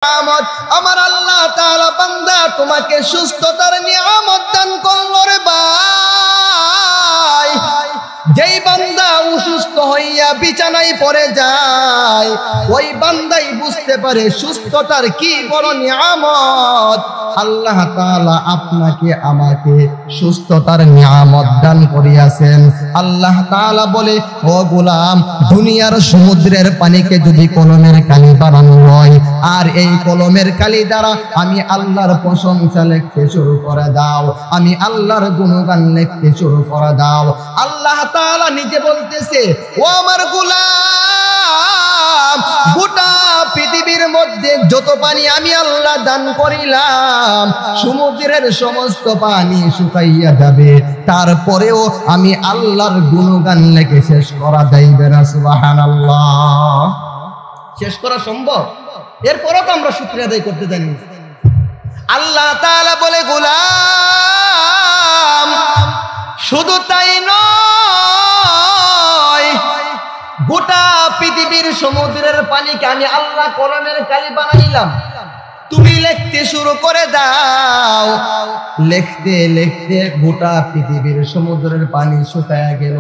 নিয়ামত আমার আল্লাহ তাআলা বান্দা তোমাকে সুস্থতার নিয়ামত দান করলো রে ভাই। যেই বান্দা অসুস্থ হইয়া বিছানায় পড়ে যায় ওই বান্দাই বুঝতে পারে সুস্থতার কি বড় নিয়ামত। আল্লাহ তাআলা আপনাকে আমাকে সুস্থতার নিয়ামত দান করিয়াছেন। আল্লাহ তাআলা বলে, ও গোলাম, দুনিয়ার সমুদ্রের পানিকে যদি কলমের কালি বানানো হয় আর এই কলমের কালি দ্বারা আমি আল্লাহর প্রশংসা লিখতে শুরু করে দাও, আমি আল্লাহর গুণগান লিখতে শুরু করে দাও। আল্লাহ তাআলা নিজে বলতেছে, ও আমার গোলাম, গোটা পৃথিবীর মধ্যে যত পানি আমি আল্লাহ দান করিলাম সমুদ্রের সমস্ত পানি শুকাইয়া যাবে, তারপরেও আমি আল্লাহর গুণগান লিখে শেষ করা যাইবে না। সুবহানাল্লাহ। শেষ করা সম্ভব? এরপরও তো আমরা শুকরিয়া আদায় করতে জানি। আল্লাহ তাআলা বলে, গোলাম শুধু তাই নয়, গোটা পৃথিবীর সমুদ্রের পানিকে আমি আল্লাহ কলমের কালি বানাইলাম, তুমি লিখতে শুরু করে দাও। লিখতে লিখতে গোটা পৃথিবীর সমুদ্রের পানি শুকায়া গেল।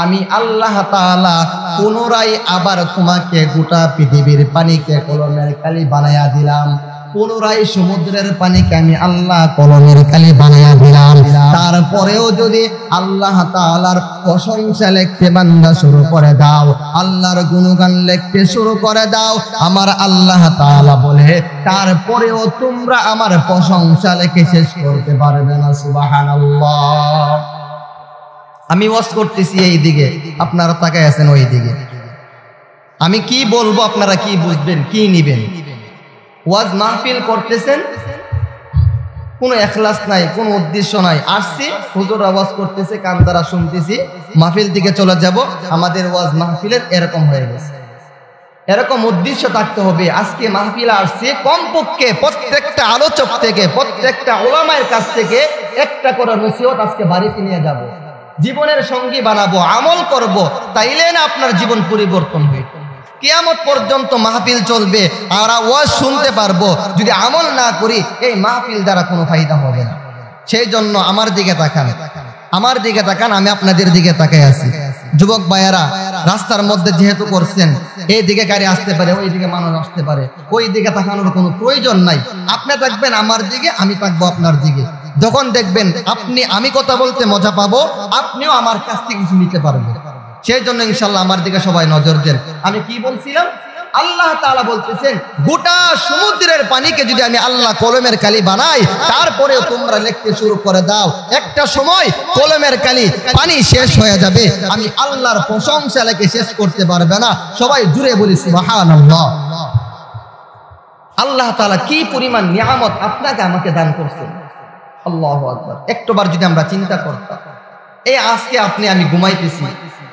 আমি আল্লাহ তাআলা পুনরায় আবার তোমাকে গোটা পৃথিবীর পানিকে কলমের কালি বানায়া দিলাম। পুনরায় সমুদ্রের পানিকে আমি আল্লাহ কলমের কালি বানায়া দিলাম। তারপরেও যদি আল্লাহ তাআলার প্রশংসা লিখতে বান্দা শুরু করে দাও, আল্লাহর গুণগান লিখতে শুরু করে দাও, আমার আল্লাহ তাআলা বলে তারপরেও তোমরা আমার প্রশংসা লিখে শেষ করতে পারবে না। সুবহানাল্লাহ। আমি ওয়াজ করতেছি এই দিকে, আপনারা তাকায় আছেন ওই দিকে। আমি কি বলবো আপনারা কি বুঝবেন, কি নিবেন? ওয়াজ মাহফিল করতেছেন, কোনো ইখলাস নাই, কোনো উদ্দেশ্য নাই। আসছি, হুজুর আওয়াজ করতেছে, কান দ্বারা শুনতেছি, মাহফিল দিকে চলে যাব। আমাদের ওয়াজ মাহফিলের এরকম হয়ে গেছে। এরকম উদ্দেশ্য থাকতে হবে। আজকে মাহফিলে আসছি, কমপক্ষে প্রত্যেকটা আলোচক থেকে, প্রত্যেকটা উলামায়ের কাছ থেকে একটা করে নসিহত আজকে বাড়িতে নিয়ে যাব, জীবনের সঙ্গী বানাবো, আমল করব, তাইলে না আপনার জীবন পরিবর্তন হবে। কিয়ামত পর্যন্ত মাহফিল চলবে, আমরা ওয়াজ শুনতে পারবো। যদি আমল না করি এই মাহফিল দ্বারা কোনো ফায়দা হবে না। সেই জন্য আমার দিকে তাকান, আমার দিকে তাকান, আমি আপনাদের দিকে তাকাই আছি। যুবক ভাইয়েরা, রাস্তার মধ্যে যেহেতু করছেন, এই দিকে গাড়ি আসতে পারে, ওই দিকে মানুষ আসতে পারে, ওই দিকে তাকানোর কোনো প্রয়োজন নাই। আপনি থাকবেন আমার দিকে, আমি থাকবো আপনার দিকে। যখন দেখবেন আপনি আমি কথা বলতে মজা পাবো, আপনিও আমার কাছ থেকে কিছু নিতে পারবেন। সেই জন্য ইনশাল্লাহ আমার দিকে সবাই নজর দেন। আমি কি বলছিলাম? আল্লাহ তাআলা বলতেছেন, গোটা সমুদ্রের পানিকে যদি আমি আল্লাহ কলমের কালি বানাই, তারপরেও তোমরা লিখতে শুরু করে দাও, একটা সময় কলমের কালি পানি শেষ হয়ে যাবে, আমি আল্লাহর প্রশংসা লিখে শেষ করতে পারবে না। সবাই জুড়ে বলি সুবহানাল্লাহ। আল্লাহ তাআলা কি পরিমাণ নিয়ামত আপনাকে আমাকে দান করছেন। আল্লাহু আকবার। একটাবার যদি আমরা চিন্তা করতাম, এই আজকে আপনি আমি ঘুমাইতেছি,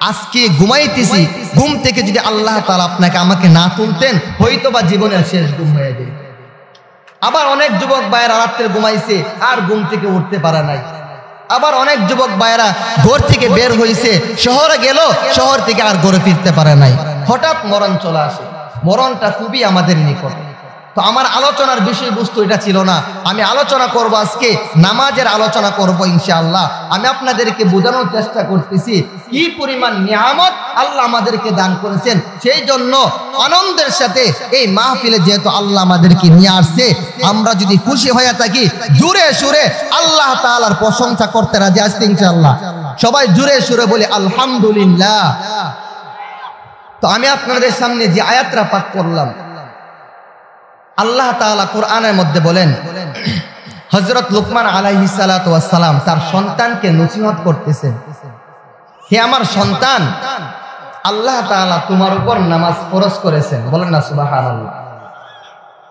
আজকে ঘুমাইতেছি, ঘুম থেকে যদি আল্লাহ তাআলা আপনাকে আমাকে না তুলতেন, হয়তো বা জীবনের শেষ ঘুম হয়ে যেত। আবার অনেক যুবক ভাইয়েরা রাত্রে ঘুমাইছে আর ঘুম থেকে উঠতে পারে নাই। আবার অনেক যুবক ভাইয়েরা ঘর থেকে বের হয়েছে, শহরে গেল, শহর থেকে আর ঘরে ফিরতে পারে নাই। হঠাৎ মরণ চলে আসে। মরণটা খুবই আমাদের নিকট। তো আমার আলোচনার বিষয়বস্তু এটা ছিল না। আমি আলোচনা করব আজকে নামাজের আলোচনা করব ইনশাআল্লাহ। আমি আপনাদেরকে বোঝানোর চেষ্টা করতেছি কি পরিমাণ নিয়ামত আল্লাহ আমাদেরকে দান করেছেন। সেই জন্য আনন্দের সাথে এই মাহফিলে যেহেতু আল্লাহ আমাদেরকে নিয়ে আসছে, আমরা যদি খুশি হয়ে থাকি জুড়ে সুরে আল্লাহ তাআলার প্রশংসা করতে রাজি আছি ইনশাআল্লাহ। সবাই জুড়ে সুরে বলি আলহামদুলিল্লাহ। তো আমি আপনাদের সামনে যে আয়াতটা পাঠ করলাম, আল্লাহ তাআলা কোরআনের মধ্যে বলেন, হযরত লুকমান আলাইহিস সালাতু ওয়াস সালাম তার সন্তানকে নসিহত করতেছেন, হে আমার সন্তান, আল্লাহ তাআলা তোমার উপর নামাজ ফরজ করেছেন। বলেন না সুবহানাল্লাহ।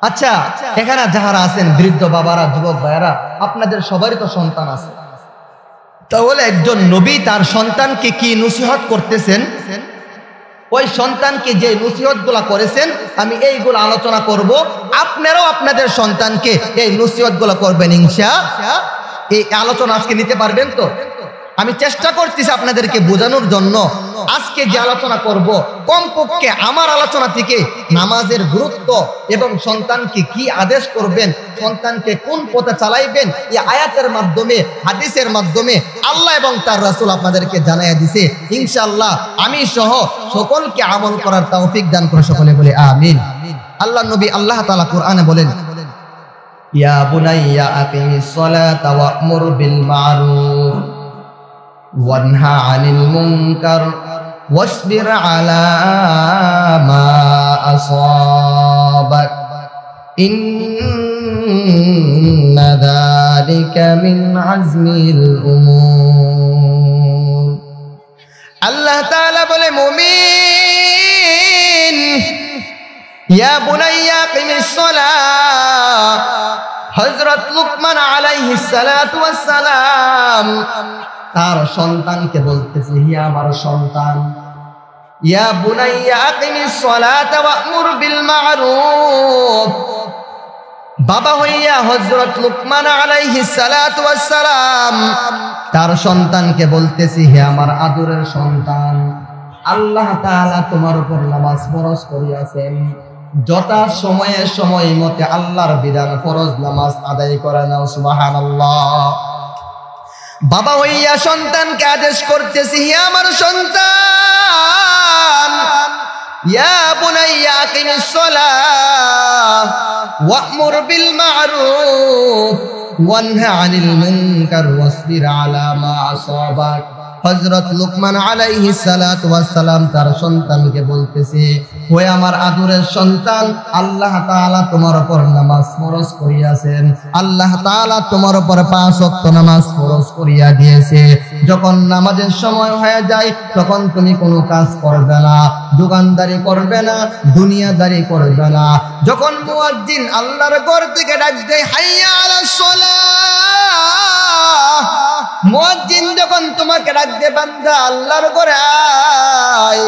আচ্ছা, এখানে যারা আছেন বৃদ্ধ বাবারা, যুবক ভাইয়েরা, আপনাদের সবারই তো সন্তান আছে। তাহলে একজন নবী তার সন্তানকে কি নসিহত করতেছেন, ওই সন্তানকে যে নসিহতগুলা করেছেন আমি এইগুলো আলোচনা করব। আপনারাও আপনাদের সন্তানকে এই নসিহতগুলো করবেন ইনশাআল্লাহ। এই আলোচনা আজকে নিতে পারবেন তো? আমি চেষ্টা করতেছি আপনাদেরকে বোঝানোর জন্য। আজকে যে আলোচনা করব কমপক্ষে আমার আলোচনা থেকে নামাজের গুরুত্ব এবং সন্তানকে কি আদেশ করবেন, সন্তানকে কোন পথে চালাইবেন, এই আয়াতের মাধ্যমে হাদিসের মাধ্যমে আল্লাহ এবং তার রাসূল আপনাদেরকে জানাইয়া দিয়েছে। ইনশাআল্লাহ আমি সহ সকলকে আমল করার তৌফিক দান করে সকলে বলে আমিন। আল্লাহ নবী আল্লাহ তাআলা কোরআনে বলেন, ইয়া বুনাইয়া আকিমিস সালাতা ওয়া'মুর বিল মা'রুফ ওয়ানহা আনিল মুনকার ওয়াসবির আলা মা আসাবাক ইন্না যালিকা মিন আজমিল উমুর। আল্লাহ তাআলা বলে, মুমিন, ইয়া বুনাইয়া আকিমিস সালাত, হযরত লুকমান আলাইহিস সালাতু ওয়াস সালাম তার সন্তানকে বলতেছে, হে আমার সন্তান, ইয়া বুনাইয়া আকিমিস সালাতা ওয়া'মুর বিল মা'রুফ। বাবা হইয়া হযরত লুকমান আলাইহিস সালাতু ওয়াস সালাম তার সন্তানকে বলতেছে, হে আমার আদরের সন্তান, আল্লাহ তাআলা তোমার উপর নামাজ ফরজ করিয়াছেন, যথা সময়ে সময় মতে আল্লাহর বিধান ফরজ নামাজ আদায় করে নাও। সুবহানাল্লাহ। বাবা হইয়া সন্তানকে আদেশ করতেছি, হে আমার সন্তান, ইয়া বুনাইয়া আকিমিস সালাত ওয়া'মুর বিল মা'রুফ ওয়ানহা আনিল মুনকার ওয়াসবির আলা মা আসাবাক। হযরত লুকমান আলাইহিস সালাতু ওয়াস সালাম তার সন্তানকে বলতেছে, হে আমার আদরের সন্তান, আল্লাহ তাআলা তোমার উপর নামাজ ফরজ করিয়াছেন, আল্লাহ তাআলা তোমার উপর 5 ওয়াক্ত নামাজ ফরজ করিয়া দিয়েছে। যখন নামাজের সময় হয়ে যায় তখন তুমি কোনো কাজ করবে না, দোকানদারি করবে না, দুনিয়াদারি করবে না। যখন মুয়াজ্জিন আল্লাহর ঘর থেকে ডাক দেয়, হাইয়া আলাস সালাহ, মুয়াজ্জিন যখন তোমাকে ডাক দে, বান্দা আল্লাহর ঘরে আয়,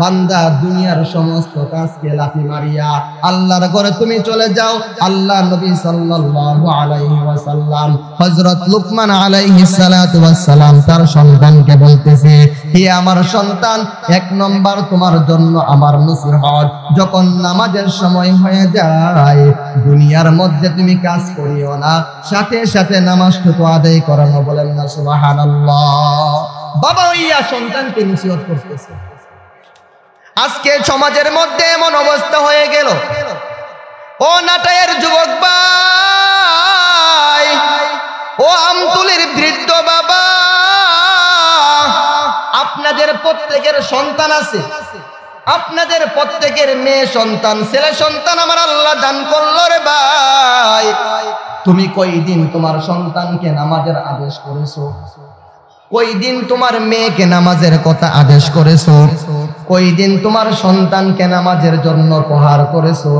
বান্দা দুনিয়ার সমস্ত কাজকে লাথি মারিয়া আল্লাহর ঘরে তুমি চলে যাও। আল্লাহ নবী সাল্লাল্লাহু আলাইহি ওয়াসাল্লাম হযরত লুকমান আলাইহিস সালাতু ওয়াস সালাম তার সন্তানকে বলতেছে, হে আমার সন্তান, 1 নম্বর তোমার জন্য আমার নসিহত, যখন নামাজের সময় হয়ে যায় দুনিয়ার মধ্যে তুমি কাজ করিও না, সাথে সাথে নামাজটুকু আদায় করো। বলেন না সুবহানাল্লাহ। বাবা হইয়া সন্তানকে নসিহত করতেছে। আজকে সমাজের মধ্যে এমন অবস্থা হয়ে গেল, ও নাটায়ের যুবক ভাই, ও আমতুলির বৃদ্ধ বাবা, আপনাদের প্রত্যেকের সন্তান আছে, আপনাদের প্রত্যেকের মেয়ে সন্তান, ছেলে সন্তান আমার আল্লাহ দান করলো রে ভাই। তুমি কয়দিন তোমার সন্তানকে নামাজের আদেশ করেছো? কয়দিন তোমার মেয়েকে নামাজের কথা আদেশ করেছো? কয়দিন তোমার সন্তানকে নামাজের জন্য প্রহার করেছো?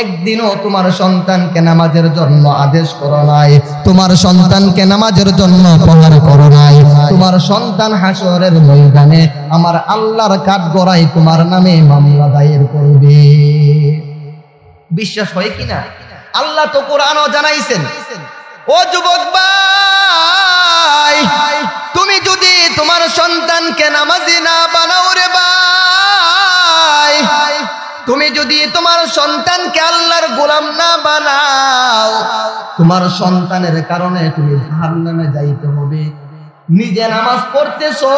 একদিনও তোমার সন্তানকে নামাজের জন্য আদেশ করো নাই, তোমার সন্তানকে নামাজের জন্য প্রহার করো নাই। তোমার সন্তান হাসরের ময়দানে আমার আল্লাহর কাঠগড়ায় তোমার নামে মামলা দায়ের করবে। বিশ্বাস হয় কিনা? আল্লাহ তো কোরআনও জানাইছেন, ও যুবক ভাই, তুমি যদি তোমার সন্তানকে নামাজি না বানাও রে ভাই, তুমি যদি তোমার সন্তানকে আল্লাহর গোলাম না বানাও, তোমার সন্তানের কারণে তুমি জাহান্নামে যাইতে হবে। নিজে নামাজ পড়তেছো,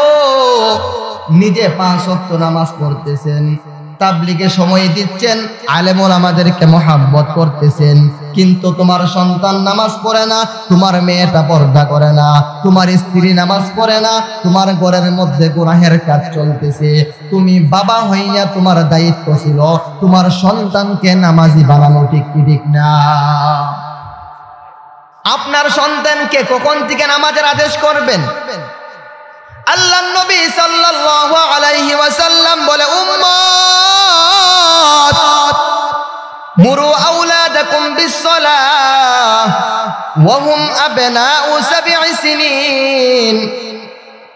নিজে 5 ওয়াক্ত নামাজ পড়তেছেন, তাবলীগে সময় দিচ্ছেন, আলেম ওলামাদেরকে মহব্বত করতেছেন, কিন্তু তোমার সন্তান নামাজ পড়ে না, তোমার মেয়েটা পর্দা করে না, তোমার স্ত্রী নামাজ পড়ে না, তোমার ঘরের মধ্যে গুনাহের কাজ চলতেছে। তুমি বাবা হইয়া তোমার দায়িত্ব ছিল তোমার সন্তানকে নামাজি বানানো, ঠিক কি ঠিক না? আপনার সন্তানকে কখন থেকে নামাজের আদেশ করবেন? আল্লাহর নবী সাল্লাল্লাহু আলাইহি ওয়াসাল্লাম বলে, উম্মত, মুরু আওলাদাকুম বিসসালাহ ওয়া হুম আবনাউ 7 সিনিন।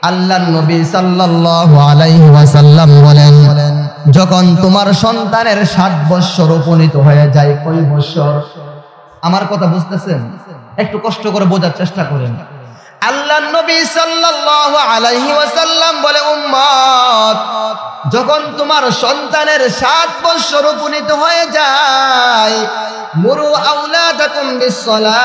আল্লাহর নবী সাল্লাল্লাহু আলাইহি ওয়াসাল্লাম বলেন, যখন তোমার সন্তানের 7 বছর উপনীত হয়ে যায়, কয় বছর? আমার কথা বুঝতেছেন? একটু কষ্ট করে বোঝার চেষ্টা করেন। আল্লাহর নবী সাল্লাল্লাহু আলাইহি ওয়াসাল্লাম বলে, উম্মত, যখন তোমার সন্তানের 7 বছর উপনীত হয়ে যায়, মুরু আওলাদাকুম বিসসালাহ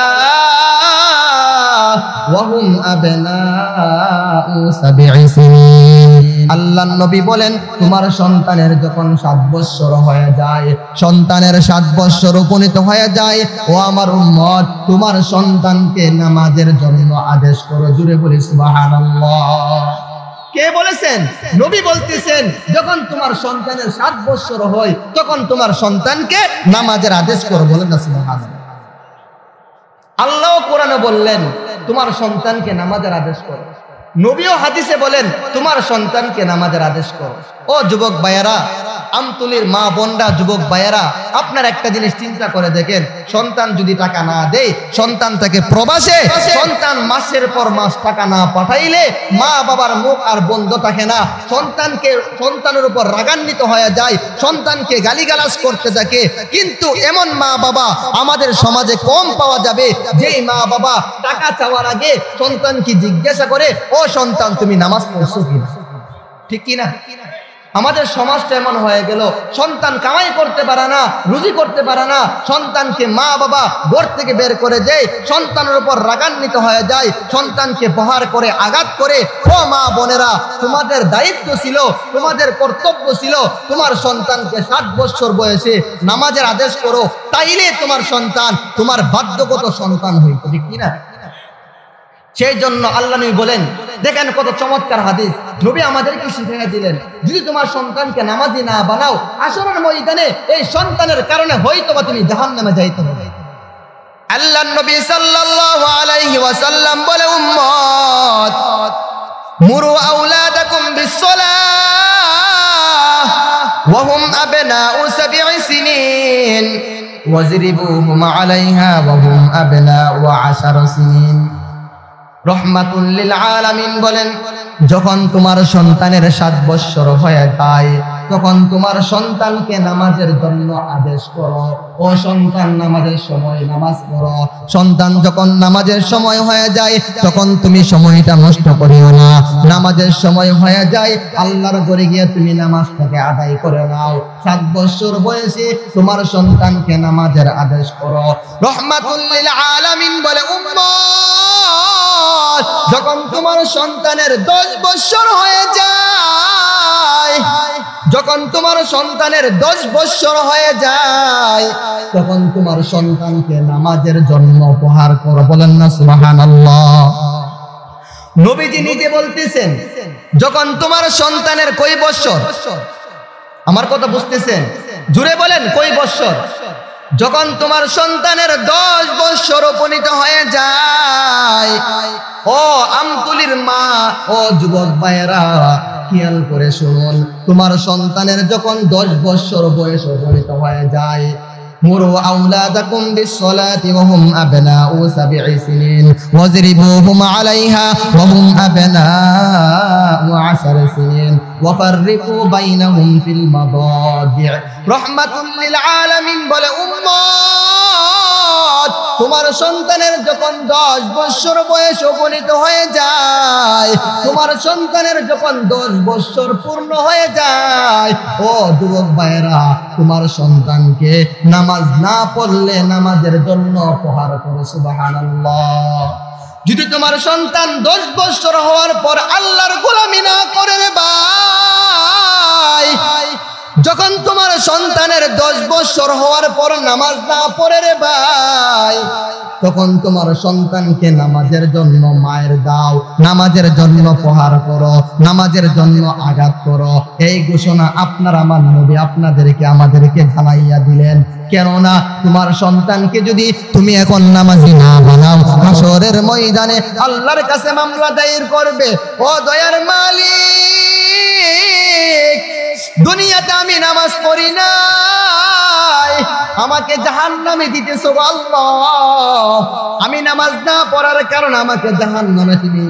ওয়া হুম আবনাউ 7 সিনিন। আল্লাহর নবী বলেন, তোমার সন্তানের যখন 7 বছর হয়ে যায়, সন্তানের 7 বছর উপনীত হয়ে যায়, ও আমার উম্মত, তোমার সন্তানকে নামাজের জন্য আদেশ করো। জুড়ে বলি সুবহানাল্লাহ। কে বলেছেন? নবী বলতেছেন, যখন তোমার সন্তানের 7 বছর হয়, তখন তোমার সন্তানকে নামাজের আদেশ করো। বলেন না সুবহানাল্লাহ। আল্লাহ কোরআনে বললেন, তোমার সন্তানকে নামাজের আদেশ করো। নবীও হাদিসে বলেন, তোমার সন্তানকে নামাজের আদেশ করো। ও যুবক ভাইয়েরা, আমতুলির মা বোনরা, যুবক ভাইয়েরা, আপনার একটা জিনিস চিন্তা করে দেখেন, সন্তান যদি টাকা না দেয়, সন্তান তাকে প্রবাসে, সন্তান মাসের পর মাস টাকা না পাঠাইলে মা বাবার মুখ আর বন্ধ থাকে না, সন্তানের উপর রাগান্বিত হয়ে যায়, সন্তানকে গালিগালাজ করতে থাকে। কিন্তু এমন মা বাবা আমাদের সমাজে কম পাওয়া যাবে, যেই মা বাবা টাকা চাওয়ার আগে সন্তানকে জিজ্ঞাসা করে, ও সন্তান, তুমি নামাজ পড়ছো কিনা? ঠিক কিনা? আমাদের সমাজটা এমন হয়ে গেল, সন্তান কামাই করতে পারে না, রুজি করতে পারে না, সন্তানকে মা বাবা ঘর থেকে বের করে দেয়, সন্তানের উপর রাগান্বিত হয়ে যায়, সন্তানকে প্রহার করে, আঘাত করে। ও মা বোনেরা, তোমাদের দায়িত্ব ছিল, তোমাদের কর্তব্য ছিল, তোমার সন্তানকে 7 বছর বয়সে নামাজের আদেশ করো, তাইলে তোমার সন্তান তোমার বাধ্যগত সন্তান হইত। ঠিক কিনা? সেই জন্য আল্লাহ নবী বলেন, দেখেন কত চমৎকার হাদিস, নবী আমাদেরকে শিখিয়ে দিলেন, যদি তোমার সন্তানকে নামাজি না বানাও, আসরের ময়দানে এই সন্তানের কারণে হয়তোবা তুমি জাহান্নামে যাইতে হবে। আল্লাহর নবী সাল্লাল্লাহু আলাইহি ওয়াসাল্লাম বলে, উম্মত, মুরু আওলাদাকুম বিসসালাহ ওয়া হুম আবনাউ 7 সিনিন ওয়াজরিবুহুম আলাইহা ওয়া হুম আবনাউ 10 সিনিন। রহমাতুল লিল আলামিন বলেন, যখন তোমার সন্তানের 7 বছর হয়ে যায়, তখন তোমার সন্তানকে নামাজের জন্য আদেশ করো। ও সন্তান, নামাজের সময় নামাজ পড়ো। সন্তান যখন নামাজের সময় হয়ে যায়, তখন তুমি সময়টা নষ্ট করিও না। নামাজের সময় হয়ে যায়, আল্লাহর ঘরে গিয়ে তুমি নামাজটাকে আদায় করে নাও। 7 বছর বয়সে তোমার সন্তানকে নামাজের আদেশ করো। রহমাতুল লিল আলামিন বলে, উম্মত, যখন তোমার সন্তানের 10 বছর হয়ে যায়, যখন তোমার সন্তানের 10 বছর হয়ে যায়, তখন তোমার সন্তানকে নামাজের জন্য উপহার করো। বলেন না সুবহানাল্লাহ। নবীজি নিজে বলতেছেন, যখন তোমার সন্তানের কয় বছর, আমার কথা বুঝতেছেন? জুড়ে বলেন, কয় বছর? যখন তোমার সন্তানের 10 বছর উপনীত হয়ে যায়, ও আমতুলির মা, ও যুবক ভাইয়েরা, খেয়াল করে শুনুন, তোমার সন্তানের যখন 10 বছর বয়স উপনীত হয়ে যায়, মুরু আওলাদাকুম বিসসালাতি ওয়া হুম আবনাউ 7 সিনিন ওয়াজরিবুহুম আলাইহা ওয়া হুম আবনাউ 10 সিনিন ওয়া ফাররিকু বাইনাহুম ফিল মাদাজি'। রাহমাতুল লিল আলামিন বলে, উম্মত, তোমার সন্তানের যখন 10 বছর বয়স উপনীত হয়ে যায়, তোমার সন্তানের যখন 10 বছর পূর্ণ হয়ে যায়, ও যুবক ভাইরা, তোমার সন্তানকে নামাজ না পড়লে নামাজের জন্য উপহার করো। সুবহানাল্লাহ। যদি তোমার সন্তান 10 বছর হওয়ার পর আল্লাহর গোলামি না করে রে ভাই, যখন তোমার সন্তানের 10 বছর হওয়ার পর নামাজ না পড়ে রে ভাই, তখন তোমার সন্তানকে নামাজের জন্য মায়ের দাও, নামাজের জন্য প্রহার করো, নামাজের জন্য আঘাত করো। এই ঘোষণা আপনার আমার নবী আপনাদেরকে আমাদেরকে জানাইয়া দিলেন। কেননা তোমার সন্তানকে যদি তুমি এখন নামাজি না বানাও, হাসরের ময়দানে আল্লাহর কাছে মামলা দায়ের করবে। ও দয়ার মালিক, দুনিয়াতে আমি নামাজ পড়ি নাই, আমাকে জাহান্নামে দিতেছো আল্লাহ। আমি নামাজ না পড়ার কারণে আমাকে জাহান্নামে তুমি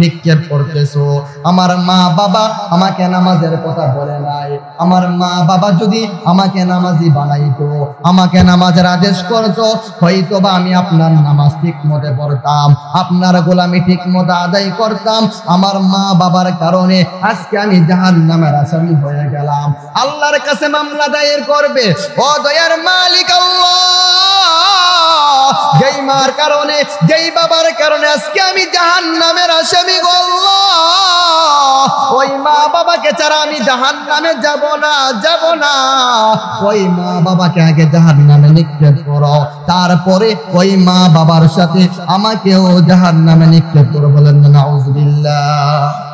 নিক্ষেপ করতেছো। আমার মা বাবা আমাকে নামাজের কথা বলে নাই, আমার মা বাবা যদি আমাকে নামাজি বানাইতো, আমাকে নামাজের আদেশ করতো, হয়তোবা আমি আপনার নামাজ ঠিক মতো পড়তাম, আপনার গোলামি ঠিক মতো আদায় করতাম। আমার মা বাবার কারণে আজকে আমি জাহান্নামের আসামি হয়ে গেলাম। আল্লাহর কাছে মামলা দায়ের করবে। ও দয়ার মালিক আল্লাহ, যেই মার কারণে, যেই বাবার কারণে আজকে আমি জাহান্নামের আসামি গো আল্লাহ, ওই মা বাবাকে ছাড়া আমি জাহান্নামে যাব না, যাব না। ওই মা বাবাকে আগে জাহান্নামে নিক্ষেপ করো, তারপরে ওই মা বাবার সাথে আমাকেও জাহান্নামে নিক্ষেপ করো। বলেন নাউযুবিল্লাহ।